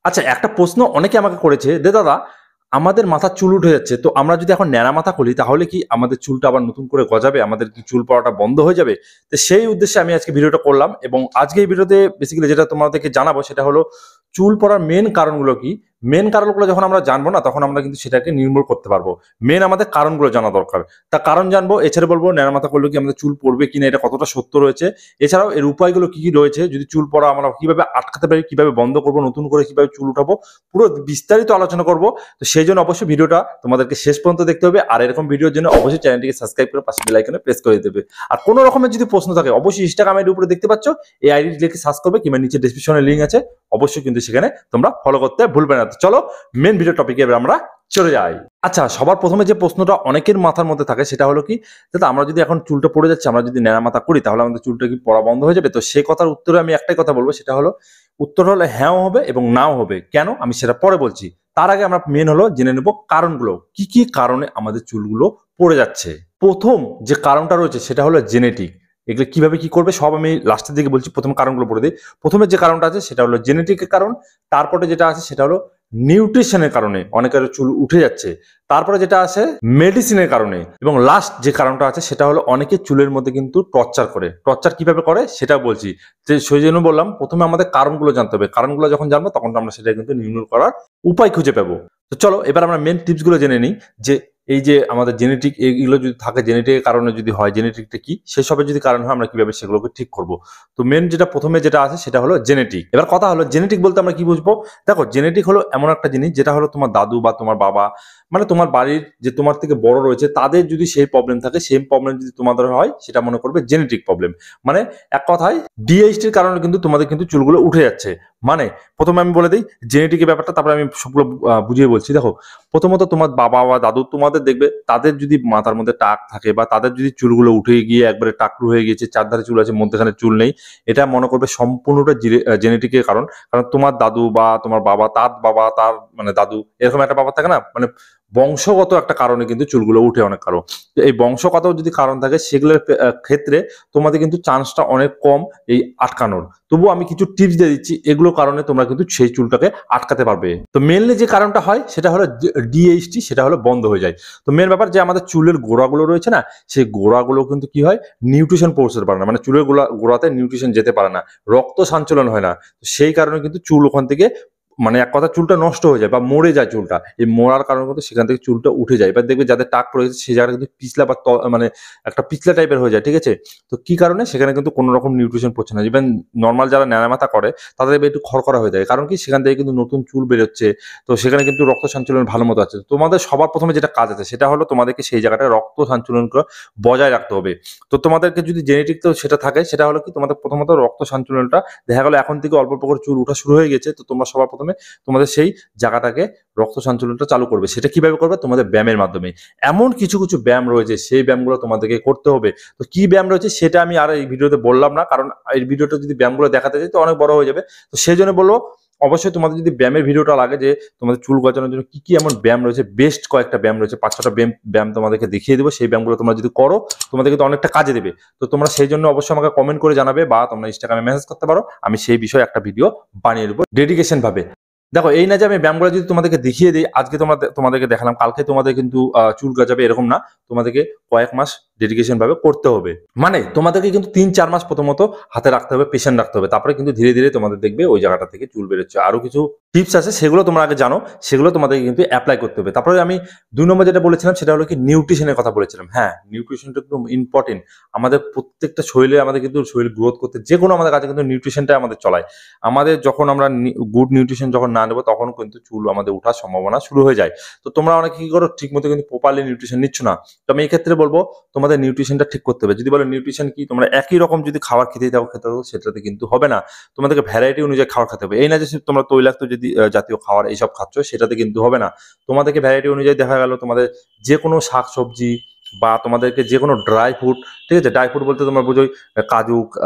আচ্ছা, একটা প্রশ্ন অনেকে আমাকে করেছে যে দাদা আমাদের মাথার চুল উঠে যাচ্ছে, তো আমরা যদি এখন ন্যাড়া মাথা করি তাহলে কি আমাদের চুলটা আবার নতুন করে গজাবে, আমাদের কি চুল পড়াটা বন্ধ হয়ে যাবে? তো সেই উদ্দেশ্যে আমি আজকে ভিডিওটা করলাম, এবং আজকে এই ভিডিওতে বেসিক্যালি যেটা তোমাদেরকে জানাবো সেটা হলো চুল পড়ার মেন কারণগুলো কি। মেন কারণগুলো যখন আমরা জানবো না তখন আমরা কিন্তু সেটাকে নির্মূল করতে পারবো। মেন আমাদের কারণগুলো জানা দরকার। তা কারণ জানবো, এছাড়া বলবো ন্যাড়া মাথা করলে কি আমাদের চুল পড়বে কিনা, এটা কতটা সত্য রয়েছে, এছাড়াও এর উপায়গুলো কি কি রয়েছে, যদি চুল পড়া আমরা কিভাবে আটকাতে পারি, কিভাবে বন্ধ করবো, নতুন করে কিভাবে চুল উঠাবো, পুরো বিস্তারিত আলোচনা করব। তো সেই জন্য অবশ্যই ভিডিওটা তোমাদেরকে শেষ পর্যন্ত দেখতে হবে, আর এরকম ভিডিওর জন্য অবশ্যই চ্যানেলটিকে সাবস্ক্রাইব করে পাশে বেল আইকনে প্রেস করে দেবে। আর কোনো রকমের যদি প্রশ্ন থাকে অবশ্যই ইনস্টাগ্রাম আইডির উপরে দেখতে পাচ্ছ, এই আইডি লিখে সার্চ করবে, কিংবা নিচে ডেসক্রিপশনে লিঙ্ক আছে, অবশ্যই কিন্তু সেখানে তোমরা ফলো করতে ভুলবে না। তো চলো মেন ভিডিও টপিকে এবার আমরা চলে যাই। আচ্ছা, সবার প্রথমে যে প্রশ্নটা অনেকের মাথার মধ্যে থাকে সেটা হলো কি, দাদা আমরা যদি এখন চুলটা পড়ে যাচ্ছে, আমরা যদি ন্যাড়া মাথা করি তাহলে আমাদের চুলটা কি পড়া বন্ধ হয়ে যাবে? তো সেই কথার উত্তরে আমি একটাই কথা বলবো, সেটা হলো উত্তর হলো হ্যাঁও হবে এবং নাও হবে। কেন, আমি সেটা পরে বলছি। তার আগে আমরা মেন হলো জেনে নেব কারণগুলো, কি কি কারণে আমাদের চুলগুলো পড়ে যাচ্ছে। প্রথম যে কারণটা রয়েছে সেটা হলো জেনেটিক। এগুলো কিভাবে কি করবে সব আমি লাস্টের দিকে বলছি, প্রথমে কারণগুলো পড়ে দিই। প্রথমে যে কারণটা আছে সেটা হলো জেনেটিকের কারণ। তারপরে যেটা আছে সেটা হলো নিউট্রিশনের কারণে অনেকের চুল উঠে যাচ্ছে। তারপরে যেটা আছে মেডিসিনের কারণে, এবং লাস্ট যে কারণটা আছে সেটা হলো অনেকে চুলের মধ্যে কিন্তু টর্চার করে। টর্চার কিভাবে করে সেটা বলছি। যে সেই জন্য বললাম প্রথমে আমাদের কারণগুলো জানতে হবে, কারণগুলো যখন জানবো তখন আমরা সেটা কিন্তু নির্মূল করার উপায় খুঁজে পাবো। তো চলো এবার আমরা মেন টিপস গুলো জেনে নিই, যে এই যে আমাদের জেনেটিক এগুলো যদি থাকে, জেনেটিকের কারণে যদি হয়, জেনেটিকটা কি, সেসবের যদি কারণ হয় আমরা কিভাবে সেগুলোকে ঠিক করব। তো মেন যেটা প্রথমে যেটা আছে সেটা হলো জেনেটিক। এবার কথা হলো জেনেটিক বলতে আমরা কি বুঝবো। দেখো, জেনেটিক হলো এমন একটা জিনিস যেটা হলো তোমার দাদু বা তোমার বাবা, মানে তোমার বাড়ির যে তোমার থেকে বড় রয়েছে তাদের যদি সেই প্রবলেম থাকে, সেই প্রবলেম যদি তোমাদের হয়, সেটা মনে করবে জেনেটিক প্রবলেম। মানে এক কথায় ডিএইচটির কারণে কিন্তু তোমাদের কিন্তু চুলগুলো উঠে যাচ্ছে। মানে প্রথমে আমি বলে দিই জেনেটিকের ব্যাপারটা, তারপরে আমি সবগুলো বুঝিয়ে বলছি। দেখো, প্রথমত তোমার বাবা বা দাদু তোমাদের দেখবে তাদের যদি মাথার মধ্যে টাক থাকে, বা তাদের যদি চুলগুলো উঠে গিয়ে একবারে টাকলু হয়ে গিয়েছে, চারধারে চুল আছে মধ্যখানে চুল নেই, এটা মনে করবে সম্পূর্ণটা জেনেটিকের কারণ। কারণ তোমার দাদু বা তোমার বাবা তার মানে দাদু, এরকম একটা ব্যাপার থাকে না, মানে বংশগত একটা কারণে কিন্তু চুলগুলো উঠে অনেক কারো। তো এই বংশগত যদি কারণ থাকে সেগুলোর ক্ষেত্রে তোমাদের কিন্তু চান্সটা অনেক কম এই আটকানোর। তবুও আমি কিছু টিপস দিয়ে দিচ্ছি, এগুলো কারণে তোমরা কিন্তু সেই চুলটাকে আটকাতে পারবে। তো মেনলি যে কারণটা হয় সেটা হলো ডিএইচটি, সেটা হলো বন্ধ হয়ে যায়। তো মেন ব্যাপার যে আমাদের চুলের গোড়াগুলো রয়েছে না, সেই গোড়াগুলো কিন্তু কি হয়, নিউট্রিশন পৌঁছতে পারে না, মানে চুলের গোড়াতে নিউট্রিশন যেতে পারে না, রক্ত সঞ্চালন হয় না। সেই কারণে কিন্তু চুল ওখান থেকে, মানে এক কথা চুলটা নষ্ট হয়ে যায় বা মরে যায় চুলটা। এই মরার কারণে কিন্তু সেখান থেকে চুলটা উঠে যায়। এবার দেখবে যাদের টাক পড়ে গেছে সেই জায়গাটা কিন্তু পিছলা বা মানে একটা পিছলা টাইপের হয়ে যায়, ঠিক আছে। তো কি কারণে, সেখানে কিন্তু কোনো রকম নিউট্রিশন পড়ছে না। ইভেন নর্মাল যারা ন্যাড়া মাথা করে তাদের একটু খড়খড়া হয়ে যায়, কারণ কি সেখান থেকে কিন্তু নতুন চুল বেরোচ্ছে। তো সেখানে কিন্তু রক্ত সঞ্চালন ভালো মতো আছে। তোমাদের সবার প্রথমে যেটা কাজ আছে সেটা হলো তোমাদেরকে সেই জায়গাটায় রক্ত সঞ্চালন বজায় রাখতে হবে। তো তোমাদেরকে যদি জেনেটিক তো সেটা থাকে, সেটা হলো কি তোমাদের প্রথমত রক্ত সঞ্চালনটা, দেখা গেলো এখন থেকে অল্প অল্প করে চুল উঠা শুরু হয়ে গেছে, তো তোমরা সবার প্রথমে তোমাদের সেই জায়গাটাকে রক্ত সঞ্চালনটা চালু করবে। সেটা কিভাবে করবে, তোমাদের ব্যায়ামের মাধ্যমে। এমন কিছু কিছু ব্যায়াম রয়েছে, সেই ব্যায়ামগুলো তোমাদেরকে করতে হবে। তো কি ব্যায়াম রয়েছে সেটা আমি আর এই ভিডিওতে বললাম না, কারণ এই ভিডিওটা যদি ব্যায়ামগুলো দেখাতে যাই তো অনেক বড় হয়ে যাবে। তো সেই জন্য বলবো, অবশ্যই তোমাদের যদি ব্যায়ামের ভিডিওটা লাগে, যে তোমাদের চুল গজানোর জন্য কি কি এমন ব্যায়াম রয়েছে, বেস্ট কয়েকটা ব্যায়াম রয়েছে, 5-6টা ব্যায়াম তোমাদেরকে দেখিয়ে দেবো। সেই ব্যায়ামগুলো তোমরা যদি করো তোমাদের কিন্তু অনেকটা কাজে দেবে। তো তোমরা সেই জন্য অবশ্যই আমাকে কমেন্ট করে জানাবে, বা তোমরা ইনস্টাগ্রামে মেসেজ করতে পারো, আমি সেই বিষয়ে একটা ভিডিও বানিয়ে দেবো ডেডিকেশন ভাবে। দেখো, এই না যে আমি ব্যায়ামগুলো যদি তোমাদেরকে দেখিয়ে দিই, আজকে তোমাদেরকে দেখালাম, কালকে তোমাদের কিন্তু চুল গজাবে এরকম না। তোমাদেরকে কয়েক মাস ডেডিকেশন ভাবে করতে হবে। মানে তোমাদেরকে কিন্তু 3-4 মাস প্রথমত হাতে রাখতে হবে, পেশেন্ট রাখতে হবে, তারপরে কিন্তু ধীরে ধীরে তোমাদের দেখবে ওই জায়গাটা থেকে চুল বেরোচ্ছে। আরো কিছু টিপস আছে, সেগুলো তোমরা আগে জানো, সেগুলো তোমাদেরকে কিন্তু অ্যাপ্লাই করতে হবে। তারপরে আমি 2 নম্বর যেটা বলেছিলাম সেটা হলো কি নিউট্রিশনের কথা বলেছিলাম। হ্যাঁ, নিউট্রিশনটা একদম ইম্পর্টেন্ট। আমাদের প্রত্যেকটা শরীরে, আমাদের কিন্তু শরীর গ্রোথ করতে যে কোনো আমাদের কাছে কিন্তু নিউট্রিশনটাই আমাদের চলায়। আমাদের যখন আমরা গুড নিউট্রিশন যখন না নেবো তখন কিন্তু চুল আমাদের ওঠার সম্ভাবনা শুরু হয়ে যায়। তো তোমরা অনেকে কি করো, ঠিক মতো কিন্তু প্রপারলি নিউট্রিশন নিচ্ছ না। তো আমি এই ক্ষেত্রে বলবো তোমাদের নিউট্রিশনটা ঠিক করতে হবে। যদি বলো নিউট্রিশন কি, তোমরা একই রকম যদি খাবার খেতে থাকো সেটাতে কিন্তু হবে না। তোমাদেরকে ভ্যারাইটি অনুযায়ী খাবার খেতে হবে। এই না যে তোমরা তৈলাক্ত যদি জাতীয় খাবার এইসব খাচ্ছ, সেটাতে কিন্তু হবে না। তোমাদেরকে ভ্যারাইটি অনুযায়ী দেখা গেল তোমাদের যে কোনো শাকসবজি, বা তোমাদেরকে যে কোনো ড্রাই ফ্রুট, ঠিক আছে, ড্রাই ফ্রুট বলতে তোমরা বুঝোই কাজু,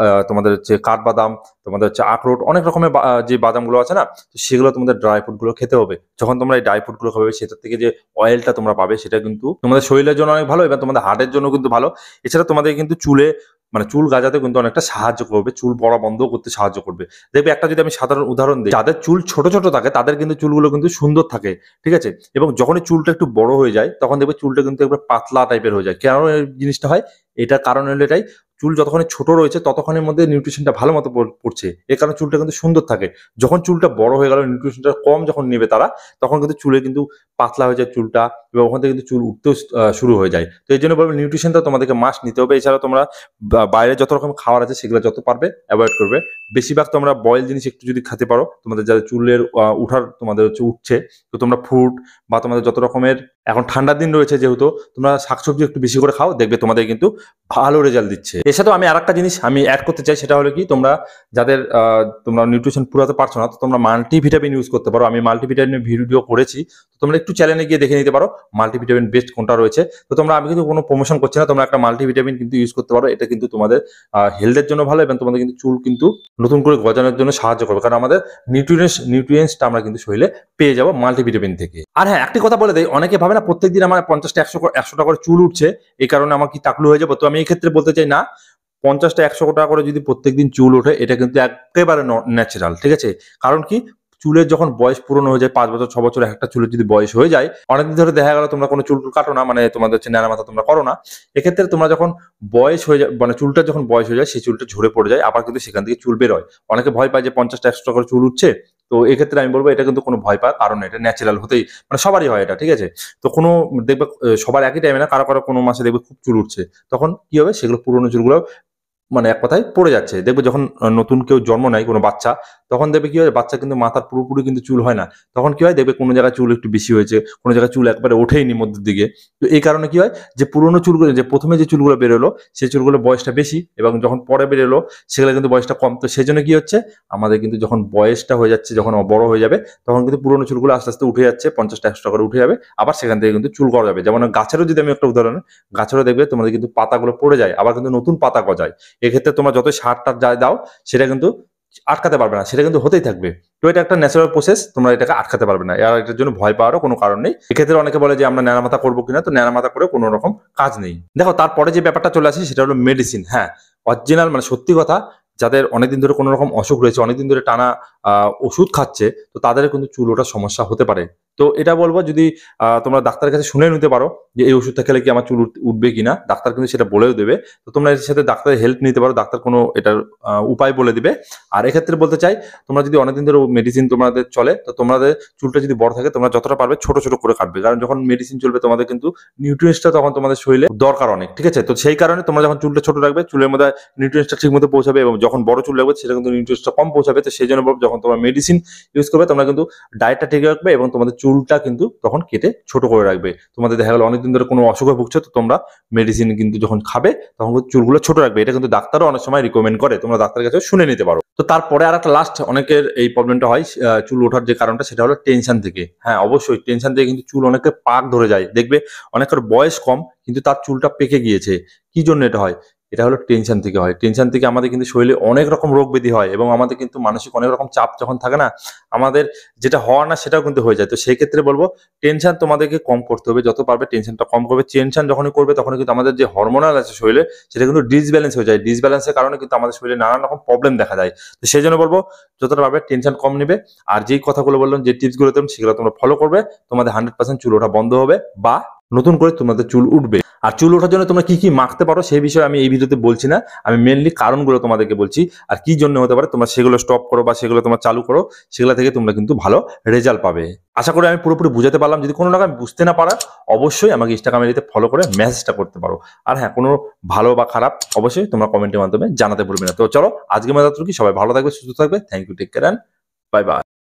তোমাদের হচ্ছে কাঠবাদাম, তোমাদের হচ্ছে আখরোট, অনেক রকমের যে বাদামগুলো আছে না, তো সেগুলো তোমাদের ড্রাই ফ্রুট গুলো খেতে হবে। যখন তোমরা এই ড্রাই ফ্রুট গুলো খাবে, সেটার থেকে যে অয়েলটা তোমরা পাবে সেটা কিন্তু তোমাদের শরীরের জন্য অনেক ভালো, এবং তোমাদের হার্টের জন্য কিন্তু ভালো। এছাড়া তোমাদের কিন্তু চুলে মানে চুল গাজাতে কিন্তু অনেকটা সাহায্য করবে, চুল পড়া বন্ধ করতে সাহায্য করবে। দেখবে একটা যদি আমি সাধারণ উদাহরণ দিই, যাদের চুল ছোট ছোট থাকে তাদের কিন্তু চুলগুলো কিন্তু সুন্দর থাকে, ঠিক আছে? এবং যখনই চুলটা একটু বড় হয়ে যায় তখন দেখবে চুলটা কিন্তু একবার পাতলা টাইপের হয়ে যায়। কেন এই জিনিসটা হয়? এটার কারণ হলো এটাই, চুল যতক্ষণ ছোট রয়েছে ততক্ষণের মধ্যে নিউট্রিশনটা ভালো মতো পড়ছে, এর কারণে চুলটা কিন্তু সুন্দর থাকে। যখন চুলটা বড় হয়ে গেল, নিউট্রিশনটা কম যখন নেবে তারা, তখন কিন্তু চুলে কিন্তু পাতলা হয়ে যায় চুলটা, এবং ওখান থেকে কিন্তু চুল উঠতেও শুরু হয়ে যায়। তো এই জন্য বলবো নিউট্রিশনটা তোমাদেরকে মাস্ট নিতে হবে। এছাড়া তোমরা বাইরে যত রকম খাবার আছে সেগুলো যত পারবে অ্যাভয়েড করবে। বেশিরভাগ তোমরা বয়েল জিনিস একটু যদি খেতে পারো, তোমাদের যাদের চুলের উঠার তোমাদের হচ্ছে উঠছে, তো তোমরা ফ্রুট বা তোমাদের যত রকমের, এখন ঠান্ডার দিন রয়েছে যেহেতু, তোমরা শাকসবজি একটু বেশি করে খাও, দেখবে তোমাদের কিন্তু ভালো রেজাল্ট দিচ্ছে। এর সাথেও আমি আরেকটা জিনিস আমি অ্যাড করতে চাই, সেটা হলো কি, তোমরা যাদের তোমরা নিউট্রিশন পুরাতে পারছো না, তো তোমরা মাল্টিভিটামিন ইউজ করতে পারো। আমি মাল্টিভিটামিন ভিডিও করেছি, তো তোমরা একটু চ্যানেলে গিয়ে দেখে নিতে পারো মাল্টিভিটামিন বেস্ট কোনটা রয়েছে। তো তোমরা, আমি কিন্তু কোনো প্রমোশন করছি না, তোমরা একটা মাল্টিভিটামিন কিন্তু ইউজ করতে পারো। এটা কিন্তু তোমাদের হেলথের জন্য ভালো, এবং তোমাদের কিন্তু চুল কিন্তু নতুন করে গজানোর জন্য সাহায্য করবে, কারণ আমাদের নিউট্রিয়েন্টসটা আমরা কিন্তু শরীরে পেয়ে যাবো মাল্টিভিটামিন থেকে। আর হ্যাঁ, একটি কথা বলে দেয়, অনেকে ভাবে না প্রত্যেকদিন আমার 50টা 100টা করে চুল উঠছে, এই কারণে আমার কি টাকলু হয়ে যাবো। তো আমি এই ক্ষেত্রে বলতে চাই না, 50টা 100টা করে যদি প্রত্যেকদিন চুল ওঠে, এটা কিন্তু একেবারে ন্যাচারাল, ঠিক আছে? কারণ কি, চুলের যখন বয়স পুরনো হয়ে যায়, 5 বছর 6 বছর একটা চুলের যদি বয়স হয়ে যায়, অনেকদিন ধরে দেখা গেল তোমরা কোনো চুল কাটো না, মানে তোমাদের হচ্ছে ন্যাড়া মাথা তোমরা করো না, এক্ষেত্রে তোমরা যখন বয়স হয়ে যায়, মানে চুলটা যখন বয়স হয়ে যায়, সেই চুলটা ঝরে পড়ে যায়, আবার কিন্তু সেখান থেকে চুল বের হয়। অনেকে ভয় পায় যে 50টা 100টা করে চুল উঠছে, তো এক্ষেত্রে আমি বলবো এটা কিন্তু কোনো ভয় পাওয়ার কারণ নেই, এটা ন্যাচারাল হতেই, মানে সবারই হয় এটা, ঠিক আছে? তো কোনো, দেখবে সবার একই টাইমে না, কারো কারো কোনো মাসে দেখবে খুব চুল উঠছে, তখন কি হবে, সেগুলো পুরোনো চুলগুলো মানে এক কথায় পড়ে যাচ্ছে। দেখবে যখন নতুন কেউ জন্ম নেয় কোনো বাচ্চা, তখন দেখবে কি হয়, বাচ্চা কিন্তু মাথার পুরোপুরি কিন্তু চুল হয় না। তখন কি হয়, দেখবে কোনো জায়গায় চুল একটু বেশি হয়েছে, কোনো জায়গায় চুল একবারে ওঠেইনি মধ্যের দিকে। তো এই কারণে কি হয়, যে পুরোনো চুলগুলো, যে প্রথমে যে চুলগুলো বেরোলো, সেই চুলগুলো বয়সটা বেশি, এবং যখন পরে বেরোলো সেগুলো কিন্তু বয়সটা কম। তো সেই জন্য কি হচ্ছে, আমাদের কিন্তু যখন বয়সটা হয়ে যাচ্ছে, যখন বড় হয়ে যাবে, তখন কিন্তু পুরোনো চুলগুলো আস্তে আস্তে উঠে যাচ্ছে, 50টা 100টা করে উঠে যাবে, আবার সেখান থেকে কিন্তু চুল গজাবে। যেমন গাছেরও যদি আমি একটা উদাহরণ, গাছেরও দেখবে তোমাদের কিন্তু পাতাগুলো পড়ে যায়, আবার কিন্তু নতুন পাতা গজায়। এক্ষেত্রে তোমরা যতই সার টার যা দাও, সেটা কিন্তু আটকাতে পারবে না, সেটা কিন্তু হতেই থাকবে। তো এটা একটা ন্যাচারাল প্রসেস, তোমরা এটাকে আটকাতে পারবে না, আর এটার জন্য ভয় পাওয়ারও কোনো কারণ নেই। এক্ষেত্রে অনেকে বলে যে আমরা ন্যাড়া মাথা করবো কিনা, তো ন্যাড়া মাথা করে কোনো রকম কাজ নেই। দেখো, তারপরে যে ব্যাপারটা চলে আসে সেটা হলো মেডিসিন। হ্যাঁ, অরিজিনাল, মানে সত্যি কথা, যাদের অনেকদিন ধরে কোনো রকম অসুখ রয়েছে, অনেকদিন ধরে টানা ওষুধ খাচ্ছে, তো তাদের কিন্তু চুল ওঠার সমস্যা হতে পারে। তো এটা বলবো, যদি তোমরা ডাক্তারের কাছে শুনে নিতে পারো যে এই ওষুধটা খেলে কি আমার চুল উঠবে কিনা, ডাক্তার কিন্তু সেটা বলেও দেবে। তো তোমরা এর সাথে ডাক্তারের হেল্প নিতে পারো, ডাক্তার কোনো এটার উপায় বলে দিবে। আর এক্ষেত্রে বলতে চাই, তোমরা যদি অনেকদিন ধরে মেডিসিন তোমাদের চলে, তো তোমাদের চুলটা যদি বড় থাকে, তোমরা যতটা পারবে ছোট ছোট করে কাটবে, কারণ যখন মেডিসিন চলবে তোমাদের কিন্তু নিউট্রিয়েন্টসটা তখন তোমাদের শরীরে দরকার অনেক, ঠিক আছে? তো সেই কারণে তোমরা যখন চুলটা ছোট রাখবে, চুলের মধ্যে নিউট্রিয়েন্টসটা ঠিক মতো পৌঁছাবে, এবং যখন বড় চুল রাখবে সেটা কিন্তু নিউট্রিয়েন্টসটা কম পৌঁছাবে। তো সেই জন্য বলবো, যখন তোমরা মেডিসিন ইউজ করবে, তোমরা কিন্তু ডায়েটটা ঠিক রাখবে, এবং তোমাদের চুলটা কিন্তু তখন কেটে ছোট করে রাখবে। তোমাদের দেখা গেল অনেকদিন ধরে কোনো অসুখে ভুগছো, তো তোমরা মেডিসিন কিন্তু যখন খাবে তখন কিন্তু চুলগুলো ছোট রাখবে। এটা কিন্তু ডাক্তারও অনেক সময় রিকমেন্ড করে, তোমরা ডাক্তারের কাছে শুনে নিতে পারো। তো তারপরে আর একটা লাস্ট, অনেকের এই প্রবলেমটা হয় চুল ওঠার যে কারণটা, সেটা হলো টেনশন থেকে। হ্যাঁ, অবশ্যই টেনশন থেকে কিন্তু চুল অনেকের পাক ধরে যায়। দেখবে অনেকের বয়স কম কিন্তু তার চুলটা পেকে গিয়েছে। কি জন্য এটা হয়? এটা হলো টেনশন থেকে হয়। টেনশন থেকে আমাদের কিন্তু শরীরে অনেক রকম রোগ ব্যাধি হয়, এবং আমাদের কিন্তু মানসিক অনেক রকম চাপ যখন থাকে না, আমাদের যেটা হওয়ার না সেটাও কিন্তু হয়ে যায়। তো সেই ক্ষেত্রে বলবো, টেনশন তোমাদেরকে কম করতে হবে, যত পারবে টেনশনটা কম করবে। টেনশন যখনই করবে, তখনই কিন্তু আমাদের যে হরমোনাল আছে শরীরে, সেটা কিন্তু ডিসব্যালেন্স হয়ে যায়। ডিসব্যালেন্সের কারণে কিন্তু আমাদের শরীরে নানান রকম প্রবলেম দেখা যায়। তো সেই জন্য বলবো, যতটা পারবে টেনশন কম নেবে, আর যেই কথাগুলো বললাম, যে টিপসগুলো দেবেন, সেগুলো তোমরা ফলো করবে, তোমাদের 100% চুল ওঠা বন্ধ হবে, বা নতুন করে তোমাদের চুল উঠবে। আর চুল ওঠার জন্য তোমরা কি কি মাখতে পারো সেই বিষয়ে আমি এই ভিডিওতে বলছি না, আমি মেনলি কারণগুলো তোমাদেরকে বলছি, আর কি জন্য হতে পারে। তোমরা সেগুলো স্টপ করো বা সেগুলো তোমরা চালু করো, সেগুলো থেকে তোমরা কিন্তু ভালো রেজাল্ট পাবে। আশা করি আমি পুরোপুরি বুঝাতে পারলাম। যদি কোনো রকম বুঝতে না পারা, অবশ্যই আমাকে ইনস্টাগ্রামে ফলো করে মেসেজটা করতে পারো। আর হ্যাঁ, কোনো ভালো বা খারাপ অবশ্যই তোমরা কমেন্টের মাধ্যমে জানাতে ভুলবে না। তো চলো, আজকে মতো কি, সবাই ভালো থাকবে, সুস্থ থাকবে। Thank you, take care, bye by.